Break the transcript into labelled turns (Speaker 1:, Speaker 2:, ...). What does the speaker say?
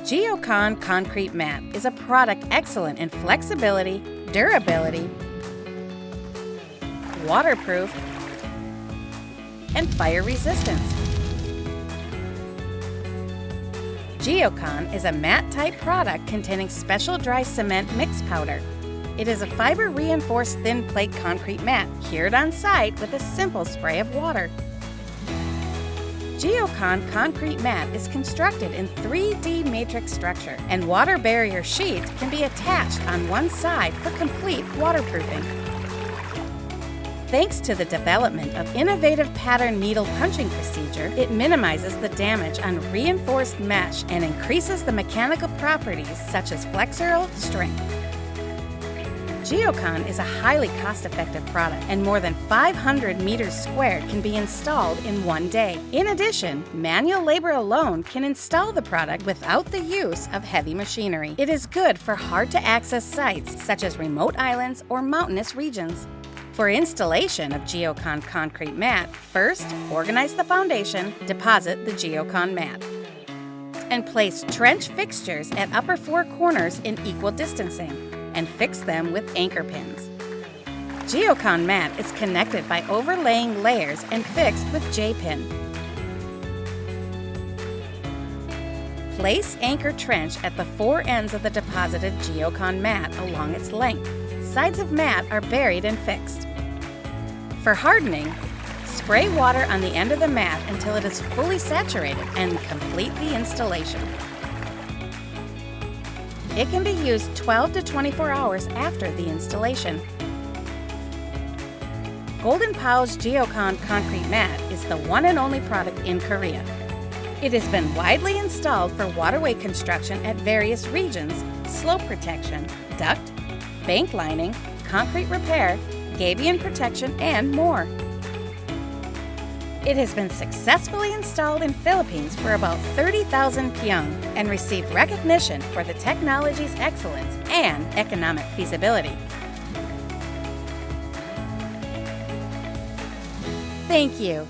Speaker 1: Geocon Concrete Mat is a product excellent in flexibility, durability, waterproof, and fire resistance. Geocon is a mat-type product containing special dry cement mix powder. It is a fiber-reinforced thin plate concrete mat cured on site with a simple spray of water. Geocon Concrete Mat is constructed in 3D matrix structure, and water barrier sheet can be attached on one side for complete waterproofing. Thanks to the development of innovative pattern needle punching procedure, it minimizes the damage on reinforced mesh and increases the mechanical properties such as flexural strength. Geocon is a highly cost-effective product, and more than 500 meters squared can be installed in one day. In addition, manual labor alone can install the product without the use of heavy machinery. It is good for hard-to-access sites such as remote islands or mountainous regions. For installation of Geocon Concrete Mat, first, organize the foundation, deposit the Geocon mat, and place trench fixtures at upper four corners in equal distancing, and fix them with anchor pins. Geocon mat is connected by overlaying layers and fixed with J-pin. Place anchor trench at the four ends of the deposited Geocon mat along its length. Sides of mat are buried and fixed. For hardening, spray water on the end of the mat until it is fully saturated and complete the installation. It can be used 12 to 24 hours after the installation. Goldenpow's Geocon Concrete Mat is the one and only product in Korea. It has been widely installed for waterway construction at various regions, slope protection, duct, bank lining, concrete repair, gabion protection, and more. It has been successfully installed in Philippines for about 30,000 pyong and received recognition for the technology's excellence and economic feasibility. Thank you.